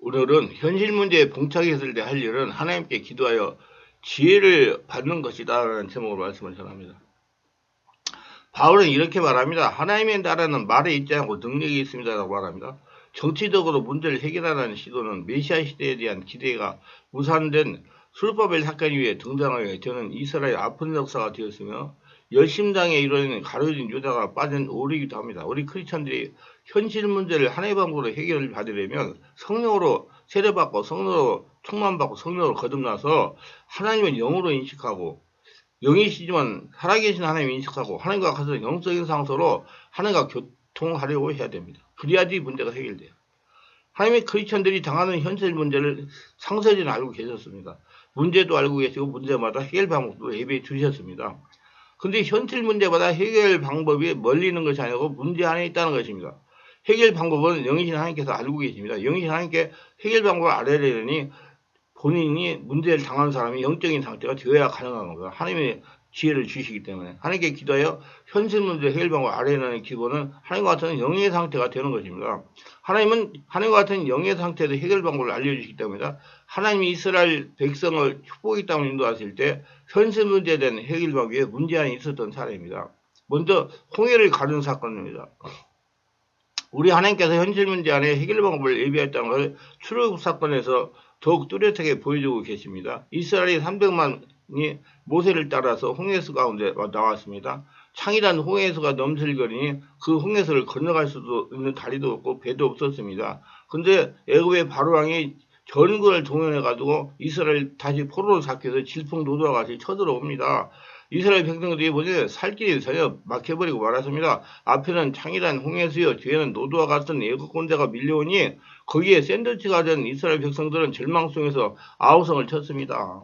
오늘은 현실 문제에 봉착했을 때 할 일은 하나님께 기도하여 지혜를 받는 것이다라는 제목으로 말씀을 전합니다. 바울은 이렇게 말합니다. 하나님의 나라는 말에 있지 않고 능력이 있습니다라고 말합니다. 정치적으로 문제를 해결하라는 시도는 메시아 시대에 대한 기대가 무산된 술법의 사건 위에 등장하여 저는 이스라엘 아픈 역사가 되었으며 열심당에 이르는 가려진 유다가 빠진 오리이기도 합니다. 우리 크리스천들이 현실 문제를 하나의 방법으로 해결을 받으려면 성령으로 세례받고 성령으로 충만받고 성령으로 거듭나서 하나님을 영으로 인식하고 영이시지만 살아계신 하나님을 인식하고 하나님과 같은 영적인 상태로 하나님과 교통하려고 해야 됩니다. 그래야지 문제가 해결돼요. 하나님의 크리스천들이 당하는 현실 문제를 상세히 알고 계셨습니다. 문제도 알고 계시고 문제마다 해결 방법도 예배해 주셨습니다. 근데 현실 문제마다 해결 방법이 멀리 있는 것이 아니고 문제 안에 있다는 것입니다. 해결 방법은 영이신 하나님께서 알고 계십니다. 영이신 하나님께 해결 방법을 알아내려니 본인이 문제를 당한 사람이 영적인 상태가 되어야 가능한 겁니다. 하나님의 지혜를 주시기 때문에 하나님께 기도하여 현실 문제 해결 방법을 알아내는 기본은 하나님과 같은 영의 상태가 되는 것입니다. 하나님은 하나님과 같은 영의 상태에서 해결 방법을 알려주시기 때문에 하나님이 이스라엘 백성을 축복의 땅을 인도하실 때 현실 문제에 대한 해결 방법에 문제안이 있었던 사례입니다. 먼저 홍해를 가른 사건입니다. 우리 하나님께서 현실 문제 안에 해결 방법을 예비했다는 것을 출애굽 사건에서 더욱 뚜렷하게 보여주고 계십니다. 이스라엘 300만이 모세를 따라서 홍해수 가운데 나왔습니다. 창이란 홍해수가 넘실거리니 그 홍해수를 건너갈 수도 있는 다리도 없고 배도 없었습니다. 근데 애굽의 바로왕이 전군을 동원해가지고 이스라엘 다시 포로로 잡혀서 질풍노도와 같이 쳐들어옵니다. 이스라엘 백성들이 보니 살 길이 전혀 막혀버리고 말았습니다. 앞에는 창이란 홍해수여 뒤에는 노도와 같은 애국 군대가 밀려오니 거기에 샌드위치가 된 이스라엘 백성들은 절망 속에서 아우성을 쳤습니다.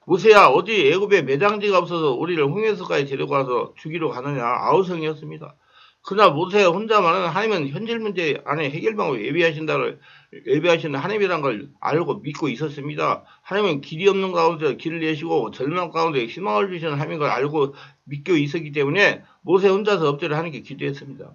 모세야 어디 애굽에 매장지가 없어서 우리를 홍해수까지 데려가서 죽이러 가느냐 아우성이었습니다. 그러나 모세 혼자만은 하나님은 현실 문제 안에 해결 방법을 예비하시는 하나님이란 걸 알고 믿고 있었습니다. 하나님은 길이 없는 가운데 길을 내시고 절망 가운데 희망을 주시는 하나님인 걸 알고 믿고 있었기 때문에 모세 혼자서 엎드려 하나님께 기도했습니다.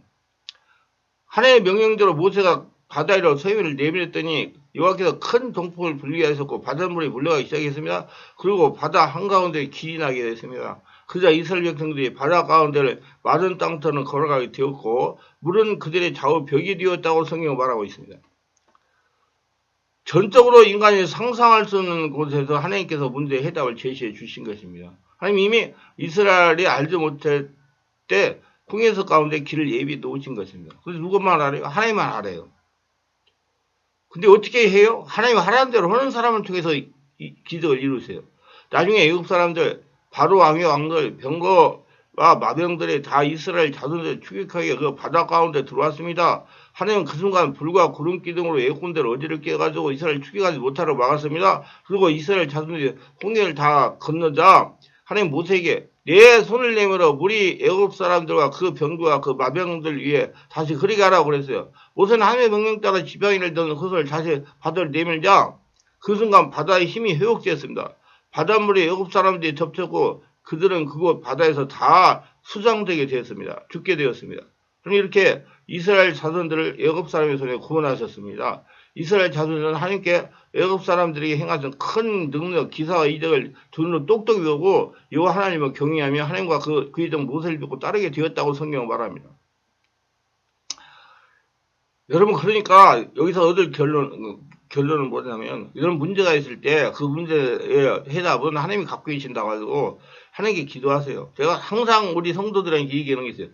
하나님의 명령대로 모세가 바다 위로 서해를 내밀었더니 여호와께서 큰 동풍을 불리게 하셨고 바닷물이 물러가기 시작했습니다. 그리고 바다 한가운데 길이 나게 됐습니다. 그러자 이스라엘 백성들이 바다 가운데를 마른 땅터는 걸어가게 되었고 물은 그들의 좌우 벽이 되었다고 성경은 말하고 있습니다. 전적으로 인간이 상상할 수 없는 곳에서 하나님께서 문제의 해답을 제시해 주신 것입니다. 하나님 이미 이스라엘이 알지 못할 때 홍해수 가운데 길을 예비해 놓으신 것입니다. 그래서 누구만 알아요? 하나님만 알아요. 근데 어떻게 해요? 하나님 하라는 대로 하는 사람을 통해서 기적을 이루세요. 나중에 애국 사람들, 바로 왕의 왕들, 병거와 마병들이 다 이스라엘 자손들 추격하게 그 바다 가운데 들어왔습니다. 하나님은 그 순간 불과 구름 기둥으로 애국군대를 어지럽게 해가지고 이스라엘 추격하지 못하러 막았습니다. 그리고 이스라엘 자손들이 홍해를 다 건너자 하나님 모세에게 내 손을 내밀어 물이 애굽 사람들과 그 병거와 그 마병들 위에 다시 흐르게 하라고 그랬어요. 모세는 하나님의 명령 따라 지팡이를 드는 헛을 다시 바다를 내밀자 그 순간 바다의 힘이 회복되었습니다. 바닷물이 애굽 사람들이 덮쳤고 그들은 그곳 바다에서 다 수장되게 되었습니다. 죽게 되었습니다. 그럼 이렇게 이스라엘 자손들을 애굽 사람의 손에 구원하셨습니다. 이스라엘 자손들은 하나님께 애굽 사람들에게 행하신 큰 능력, 기사와 이적을 두 눈으로 똑똑히 보고 여호와 하나님을 경외하며 하나님과 그 이정 모세를 믿고 따르게 되었다고 성경은 말합니다. 여러분 그러니까 여기서 얻을 결론은 뭐냐면 이런 문제가 있을 때 그 문제의 해답은 하나님이 갖고 계신다고 가지고 하나님께 기도하세요. 제가 항상 우리 성도들에게 얘기하는 게 있어요.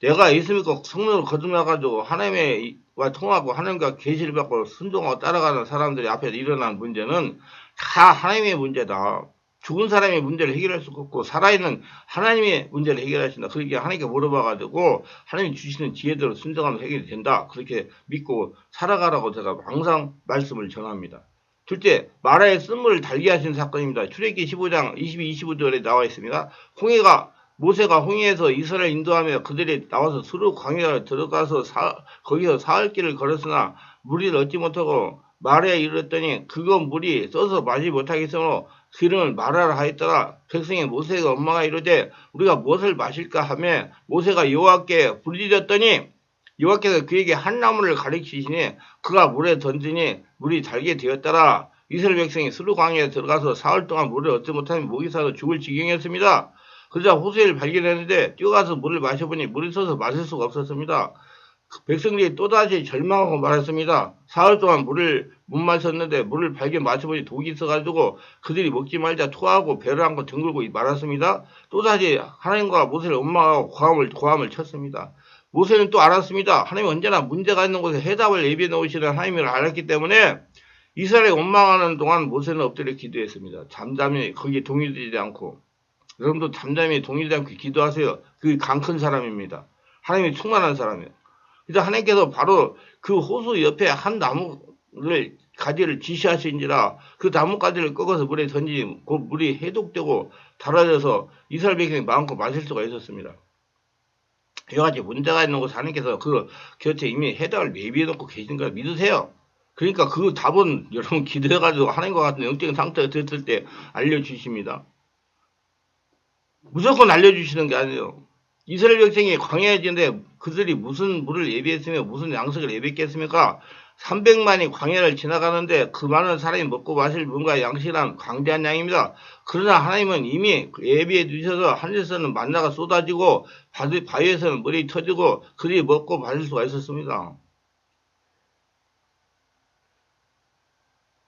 내가 예수 믿고 성령으로 거듭나가지고 하나님과 통하고 하나님과 계시를 받고 순종하고 따라가는 사람들이 앞에 일어난 문제는 다 하나님의 문제다. 죽은 사람의 문제를 해결할 수 없고 살아있는 하나님의 문제를 해결하신다. 그렇게 하나님께 물어봐가지고 하나님이 주시는 지혜대로 순종하면 해결이 된다. 그렇게 믿고 살아가라고 제가 항상 말씀을 전합니다. 둘째, 마라의 쓴물을 달게 하신 사건입니다. 출애굽기 15장 22, 25절에 나와 있습니다. 모세가 홍해에서 이스라엘 인도하며 그들이 나와서 수르 광야에 들어가서 거기서 사흘 길을 걸었으나 물을 얻지 못하고 마라에 이르렀더니 그거 물이 써서 마시지 못하겠으므로 기름을 마라라 하였더라. 백성이 모세가 엄마가 이르되 우리가 무엇을 마실까 하며 모세가 여호와께 부르짖었더니 여호와께서 그에게 한 나무를 가리키시니 그가 물에 던지니 물이 달게 되었더라. 이스라엘 백성이 스루 광야에 들어가서 사흘 동안 물을 얻지 못하면 목이 사서 죽을 지경이었습니다. 그러자 호수를 발견했는데 뛰어가서 물을 마셔보니 물이 서서 마실 수가 없었습니다. 백성들이 또다시 절망하고 말했습니다. 사흘 동안 물을 못 마셨는데 물을 발견 마셔보니 독이 있어가지고 그들이 먹지 말자 토하고 배를 안고 뒹굴고 말았습니다. 또다시 하나님과 모세를 원망하고 고함을 쳤습니다. 모세는 또 알았습니다. 하나님은 언제나 문제가 있는 곳에 해답을 예비해 놓으시는 하나님을 알았기 때문에 이스라엘이 원망하는 동안 모세는 엎드려 기도했습니다. 잠잠히 거기에 동의되지 않고. 여러분도 잠잠히 동의되지 않고 기도하세요. 그 강 큰 사람입니다. 하나님이 충만한 사람이에요. 그래서 하나님께서 바로 그 호수 옆에 한 나무를 가지를 지시하신지라 그 나뭇가지를 꺾어서 물에 던지니 그 물이 해독되고 달아져서 이스라엘 백성이 마음껏 마실 수가 있었습니다. 이와 같이 문제가 있는 곳 하나님께서 그 곁에 이미 해답을 예비해 놓고 계신 걸 믿으세요. 그러니까 그 답은 여러분 기도해가지고 하나님과 같은 영적인 상태가 됐을 때 알려주십니다. 무조건 알려주시는 게 아니에요. 이스라엘 백성이 광야에 지는데 그들이 무슨 물을 예비했으며 무슨 양식을 예비했겠습니까? 300만이 광야를 지나가는데 그 많은 사람이 먹고 마실 물과 양식이란 광대한 양입니다. 그러나 하나님은 이미 예비해 주셔서 하늘에서는 만나가 쏟아지고 바위에서는 물이 터지고 그들이 먹고 마실 수가 있었습니다.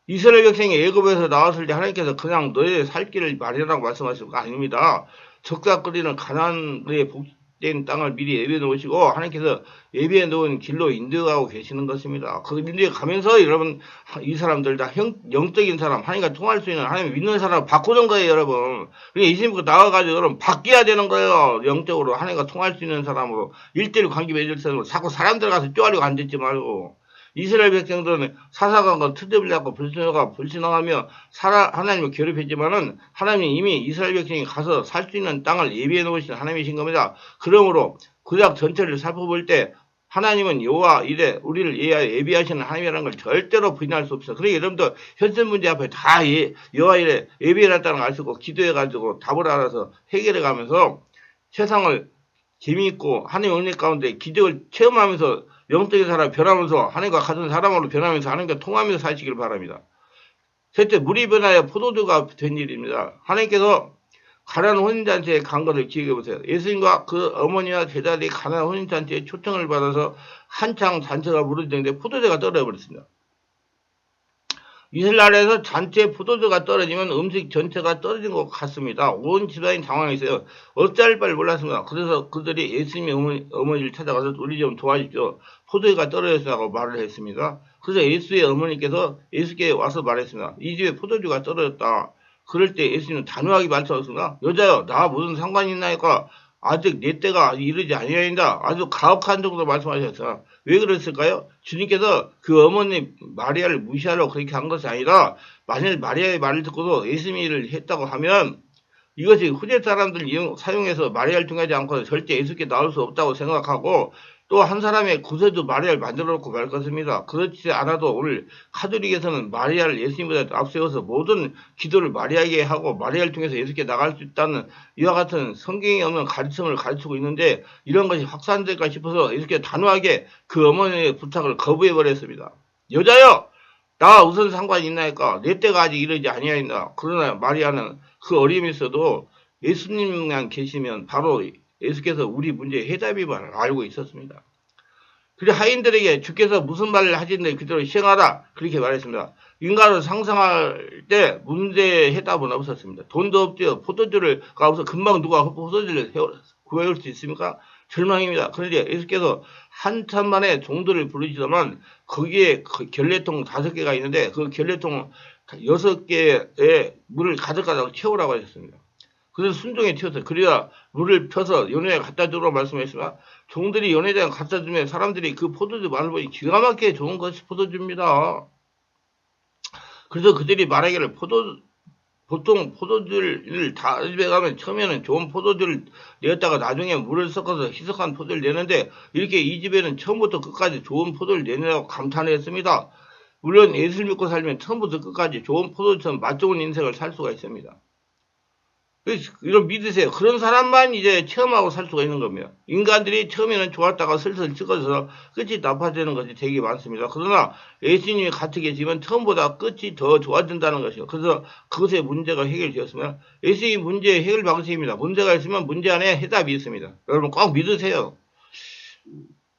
이스라엘 백성이 애굽에서 나왔을 때 하나님께서 그냥 너희의 살 길을 마련하라고 말씀하신 거 아닙니다. 적자거리는 가나안의 복된 땅을 미리 예비해 놓으시고 하나님께서 예비해 놓은 길로 인도하고 계시는 것입니다. 그 인도에 가면서 여러분 이 사람들 다 영적인 사람 하나님과 통할 수 있는 하나님 믿는 사람을 바꾸는 거예요, 여러분. 그러니까 예수님께 나와가지고 여러분 바뀌어야 되는 거예요. 영적으로 하나님과 통할 수 있는 사람으로 1:1 관계 맺을 사람으로 자꾸 사람들 가서 쪼아리고 앉지 말고. 이스라엘 백성들은 사사관과 트집을 잡고 불신하며 하나님을 괴롭혔지만은 하나님이 이미 이스라엘 백성이 가서 살 수 있는 땅을 예비해 놓으신 하나님이신 겁니다. 그러므로 구약 전체를 살펴볼 때 하나님은 여호와 이래 우리를 예비하시는 하나님이라는 걸 절대로 부인할 수 없어요. 그러니까 여러분들 현실 문제 앞에 다 여호와 이래 예비해놨다는 걸 알 수 있고 기도해가지고 답을 알아서 해결해가면서 세상을 재미있고 하나님 은혜 가운데 기적을 체험하면서 영적인 사람 변하면서 하나님과 같은 사람으로 변하면서 하나님과 통하면서 사시길 바랍니다. 셋째, 물이 변하여 포도주가 된 일입니다. 하나님께서 가나안 혼인잔치에 간 것을 기억해보세요. 예수님과 그 어머니와 제자들이 가나안 혼인잔치에 초청을 받아서 한창 잔치가 무르지는데 포도주가 떨어져버렸습니다. 이스라엘에서 잔치에 포도주가 떨어지면 음식 전체가 떨어진 것 같습니다. 온 집안이 당황해 있어요. 어찌할 바를 몰랐습니다. 그래서 그들이 예수님의 어머니를 찾아가서 우리 좀 도와주십시오. 포도주가 떨어졌다고 말을 했습니다. 그래서 예수의 어머니께서 예수께 와서 말했습니다. 이 집에 포도주가 떨어졌다. 그럴 때 예수님은 단호하게 말씀하셨습니다. 여자여, 나 무슨 상관이 있나이까? 아직 내 때가 이르지 아니하인다. 아주 가혹한 정도로 말씀하셨어요. 왜 그랬을까요? 주님께서 그 어머니 마리아를 무시하려고 그렇게 한 것이 아니라 만일 마리아의 말을 듣고도 예수님을 했다고 하면 이것이 후대 사람들 사용해서 마리아를 통하지 않고는 절대 예수께 나올 수 없다고 생각하고 또 한 사람의 구세주 마리아를 만들어 놓고 말 것입니다. 그렇지 않아도 오늘 카톨릭에서는 마리아를 예수님보다 앞세워서 모든 기도를 마리아에게 하고 마리아를 통해서 예수께 나갈 수 있다는 이와 같은 성경에 없는 가르침을 가르치고 있는데 이런 것이 확산될까 싶어서 예수께 단호하게 그 어머니의 부탁을 거부해버렸습니다. 여자여, 나 무슨 상관이 있나이까? 내 때가 아직 이르지 아니하인다. 그러나 마리아는 그 어림이 있어도 예수님만 계시면 바로 예수께서 우리 문제의 해답임을 알고 있었습니다. 그리고 하인들에게 주께서 무슨 말을 하시는데 그대로 시행하라 그렇게 말했습니다. 인간을 상상할 때 문제의 해답은 없었습니다. 돈도 없죠. 포도주를 가서 금방 누가 포도주를 구해올 수 있습니까? 절망입니다. 그런데 예수께서 한참 만에 종들을 부르시더만 거기에 결례통 5개가 있는데 그 결례통 6개의 물을 가득가득 채우라고 하셨습니다. 그래서 순종에 튀었어요. 그래야 물을 펴서 연회장에 갖다 주라고 말씀했습니다. 종들이 연회장에 갖다 주면 사람들이 그 포도주 맛을 보니 기가 막히게 좋은 것이 포도주입니다. 그래서 그들이 말하기를 보통 포도주를 다 집에 가면 처음에는 좋은 포도주를 내었다가 나중에 물을 섞어서 희석한 포도를 내는데 이렇게 이 집에는 처음부터 끝까지 좋은 포도를 내느라고 감탄했습니다. 물론 예수를 믿고 살면 처음부터 끝까지 좋은 포도주처럼 맛 좋은 인생을 살 수가 있습니다. 이걸 믿으세요. 그런 사람만 이제 체험하고 살 수가 있는 겁니다. 인간들이 처음에는 좋았다가 슬슬 찍어서 끝이 나빠지는 것이 되게 많습니다. 그러나 예수님이 같이 계시면 처음보다 끝이 더 좋아진다는 것이요. 그래서 그것의 문제가 해결되었으면 예수님이 문제의 해결 방식입니다. 문제가 있으면 문제 안에 해답이 있습니다. 여러분 꼭 믿으세요.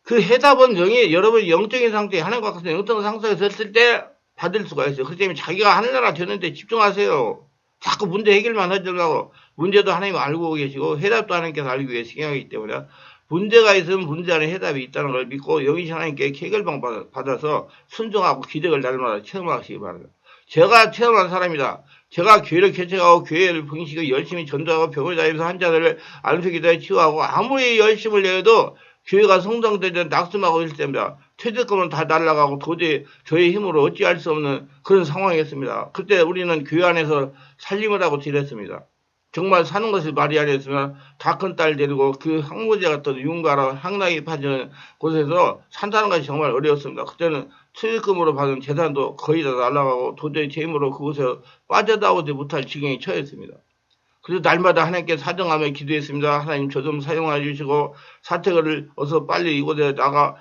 그 해답은 여러분이 영적인 상태에 하나님과 같은 영적인 상태에 섰을 때 받을 수가 있어요. 그렇기 때문에 자기가 하늘나라 되는데 집중하세요. 자꾸 문제 해결만 하려고 문제도 하나님 알고 계시고 해답도 하나님께서 알고 계시기 하기 때문에 문제가 있으면 문제 안에 해답이 있다는 걸 믿고 영이신 하나님께 해결방 받아서 순종하고 기적을 날마다 체험하시기 바랍니다. 제가 체험한 사람이다. 제가 교회를 개척하고 교회를 봉시고 열심히 전도하고 병을 다니면서 환자들을 안수기도에 치유하고 아무리 열심을 내도 교회가 성장되지 낙심하고 있을 때입니다. 퇴직금은 다 날아가고 도저히 저의 힘으로 어찌할 수 없는 그런 상황이었습니다. 그때 우리는 교회 안에서 살림을 하고 지냈습니다. 정말 사는 것이 말이 아니었으면 다 큰 딸 데리고 그 항모제 같은 윤가라 향락이 파지는 곳에서 산다는 것이 정말 어려웠습니다. 그때는 퇴직금으로 받은 재산도 거의 다 날아가고 도저히 제 힘으로 그곳에 빠져나오지 못할 지경에 처했습니다. 그래서 날마다 하나님께 사정하며 기도했습니다. 하나님 저 좀 사용해 주시고 사택을 어서 빨리 이곳에 나가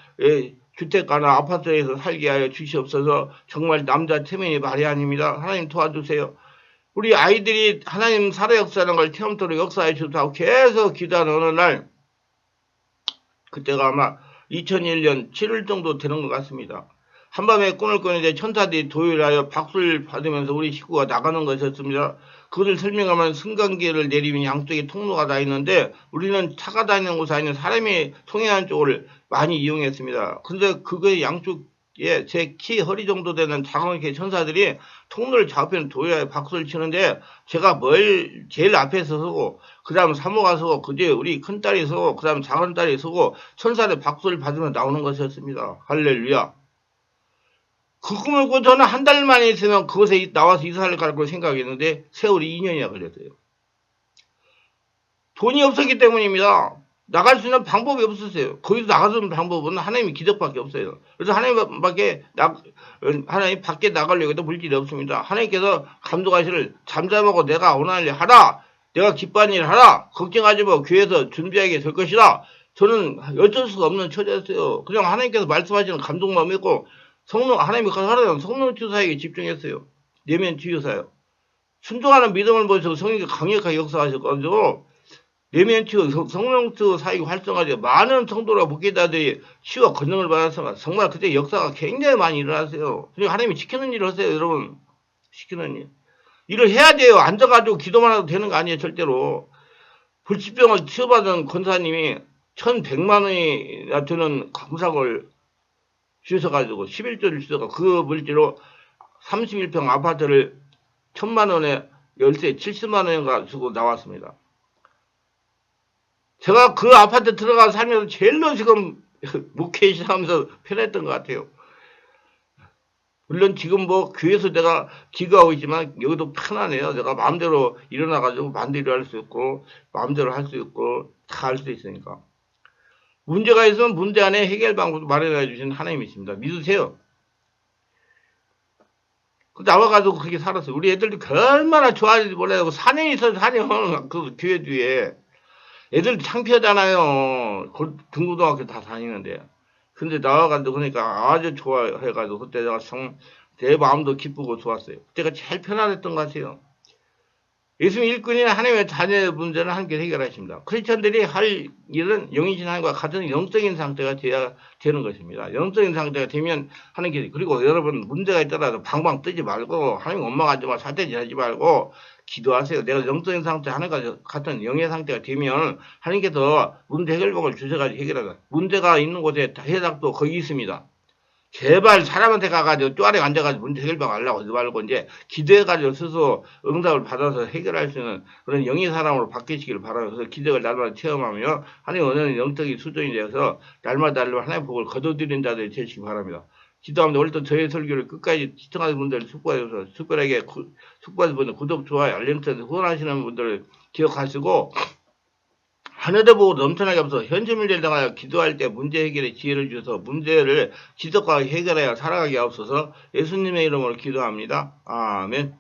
주택가나 아파트에서 살게 하여 주시옵소서. 정말 남자 체면이 말이 아닙니다. 하나님 도와주세요. 우리 아이들이 하나님 살아 역사하는 걸 처음부터 역사해 주시고 계속 기도하는 어느 날 그때가 아마 2001년 7월 정도 되는 것 같습니다. 한밤에 꿈을 꾸는데 천사들이 도율하여 박수를 받으면서 우리 식구가 나가는 것이었습니다. 그것을 설명하면 승강기를 내리면 양쪽에 통로가 다 있는데 우리는 차가 다니는 곳이 아닌 사람이 통행하는 쪽을 많이 이용했습니다. 근데 그거의 양쪽에 제 키 허리 정도 되는 장엄하게 천사들이 통로를 잡히는 도율하여 박수를 치는데 제가 제일 앞에서 서고 그 다음 사모가 서고 그 뒤에 우리 큰딸이 서고 그 다음 작은딸이 서고 천사들의 박수를 받으며 나오는 것이었습니다. 할렐루야. 그 꿈을 꾸고 저는 한 달 만에 있으면 그곳에 나와서 이사를 갈 걸 생각했는데 세월이 2년이나 걸렸어요. 돈이 없었기 때문입니다. 나갈 수 있는 방법이 없었어요. 거기서 나갈 수 있는 방법은 하나님의 기적밖에 없어요. 그래서 하나님 밖에 나가려고 해도 물질이 없습니다. 하나님께서 감독하시를 잠잠하고 내가 원하는 일 하라. 내가 기뻐하는 일 하라. 걱정하지 마. 교회에서 준비하게 될 것이다. 저는 어쩔 수가 없는 처지였어요. 그냥 하나님께서 말씀하시는 감동만 믿고 하나님이 하라는 성령 치유사에게 집중했어요. 내면 치유사요. 순종하는 믿음을 보여서 성령이 강력하게 역사하셔가지고 내면 치유, 성령 치유사에게 활성화되어 많은 성도라 목회자들이 치유와 권능을 받았습니다. 정말 그때 역사가 굉장히 많이 일어났어요. 하나님이 시키는 일을 하세요, 여러분. 시키는 일. 일을 해야 돼요. 앉아가지고 기도만 해도 되는 거 아니에요, 절대로. 불치병을 치유받은 권사님이 1,100만 원이나 드는 감사를 주셔가지고 11조를 주셔서 그 물질로 31평 아파트를 1,000만 원에 열세 70만 원인가 주고 나왔습니다. 제가 그 아파트 들어가서 살면서 제일로 지금 목회 시작하면서 편했던 것 같아요. 물론 지금 뭐 교회에서 내가 기도하고 있지만 여기도 편하네요. 내가 마음대로 일어나가지고 마음대로 할 수 있고 마음대로 할 수 있고 다 할 수 있으니까. 문제가 있으면 문제 안에 해결 방법도 마련해 주신 하나님이십니다. 믿으세요. 나와가지고 그렇게 살았어요. 우리 애들도 얼마나 좋아하는지 몰라요. 산에 있어서 산에 그 교회 뒤에 애들 창피하잖아요. 중고등학교 다 다니는데. 근데 나와가지고 그러니까 아주 좋아해가지고 그때 내가 제 마음도 기쁘고 좋았어요. 그때가 제일 편안했던 것 같아요. 예수님 일꾼이나 하나님의 자녀의 문제는 함께 해결하십니다. 크리스천들이 할 일은 영이신 하나님과 같은 영적인 상태가 돼야 되는 것입니다. 영적인 상태가 되면 하나님께서 그리고 여러분 문제가 있더라도 방방 뜨지 말고 하나님 원망하지 말고 사태질하지 말고 기도하세요. 내가 영적인 상태 하나님과 같은 영의 상태가 되면 하나님께서 문제 해결법을 주셔가지고 해결하다. 문제가 있는 곳에 해답도 거기 있습니다. 제발 사람한테 가가지고 쪼아래 앉아가지고 문제 해결방 하려고 하지 말고 이제 기도해가지고 스스로 응답을 받아서 해결할 수 있는 그런 영의 사람으로 바뀌시기를 바라면서 기적을 날마다 체험하며 하나님 원하는 영적인 수준이 되어서 날마다 하나님의 복을 거둬들인 자들이 되시기 바랍니다. 기도합니다. 오늘도 저의 설교를 끝까지 시청하는 분들 숙고해서 특별하게 숙고하는 분들 구독, 좋아요, 알림 설정 후원하시는 분들을 기억하시고 하늘을 보고 넘쳐나게 없어 현실 문제를 당하여 기도할 때 문제 해결의 지혜를 주셔서 문제를 지적과 해결하여 살아가게 하옵소서. 예수님의 이름으로 기도합니다. 아멘.